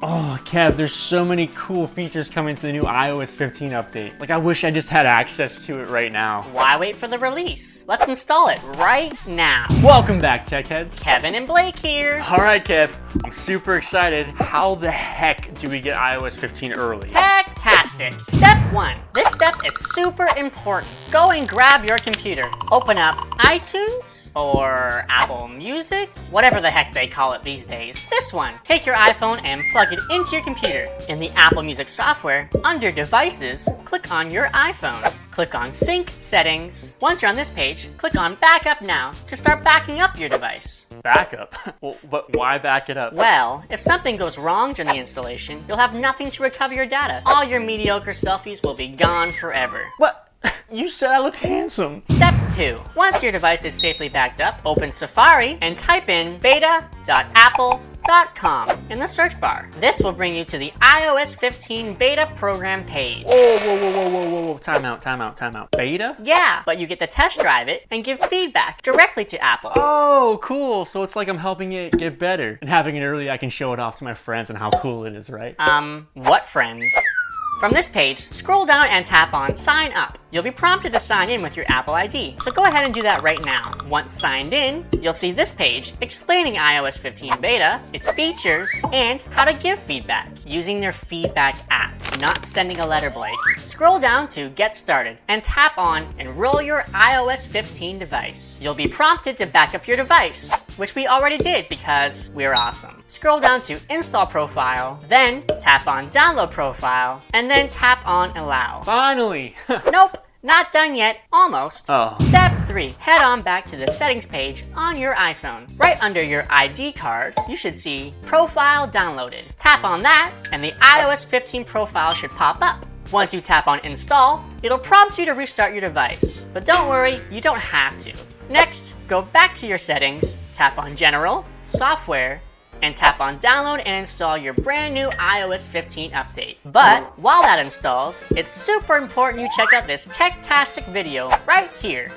Oh, Kev, there's so many cool features coming to the new iOS 15 update. Like, I wish I just had access to it right now. Why wait for the release? Let's install it right now. Welcome back, Tech Heads. Kevin and Blake here. All right, Kev, I'm super excited. How the heck do we get iOS 15 early? Tech-tastic. Step 1. This step is super important. Go and grab your computer. Open up iTunes or Apple Music, whatever the heck they call it these days. This one. Take your iPhone and plug it into your computer. In the Apple Music software, under Devices, click on your iPhone. Click on Sync Settings. Once you're on this page, click on Backup Now to start backing up your device. Backup? Well, but why back it up? Well, if something goes wrong during the installation, you'll have nothing to recover your data. All your mediocre selfies will be gone forever. What? You said I looked handsome. Step 2. Once your device is safely backed up, open Safari and type in beta.apple.com in the search bar. This will bring you to the iOS 15 beta program page. Whoa. Time out. Beta? Yeah, but you get to test drive it and give feedback directly to Apple. Oh, cool. So it's like I'm helping it get better. And having it early, I can show it off to my friends and how cool it is, right? What friends? From this page, scroll down and tap on Sign Up. You'll be prompted to sign in with your Apple ID, so go ahead and do that right now. Once signed in, you'll see this page explaining iOS 15 beta, its features, and how to give feedback using their feedback app, not sending a letter, Blake. Scroll down to Get Started and tap on Enroll your iOS 15 device. You'll be prompted to back up your device, which we already did because we're awesome. Scroll down to Install Profile, then tap on Download Profile, and then tap on Allow. Finally! Nope, not done yet, almost. Oh. Step 3, head on back to the settings page on your iPhone. Right under your ID card, you should see Profile Downloaded. Tap on that, and the iOS 15 profile should pop up. Once you tap on Install, it'll prompt you to restart your device. But don't worry, you don't have to. Next, go back to your settings, tap on General, Software, and tap on Download and install your brand new iOS 15 update. But while that installs, it's super important you check out this tech-tastic video right here.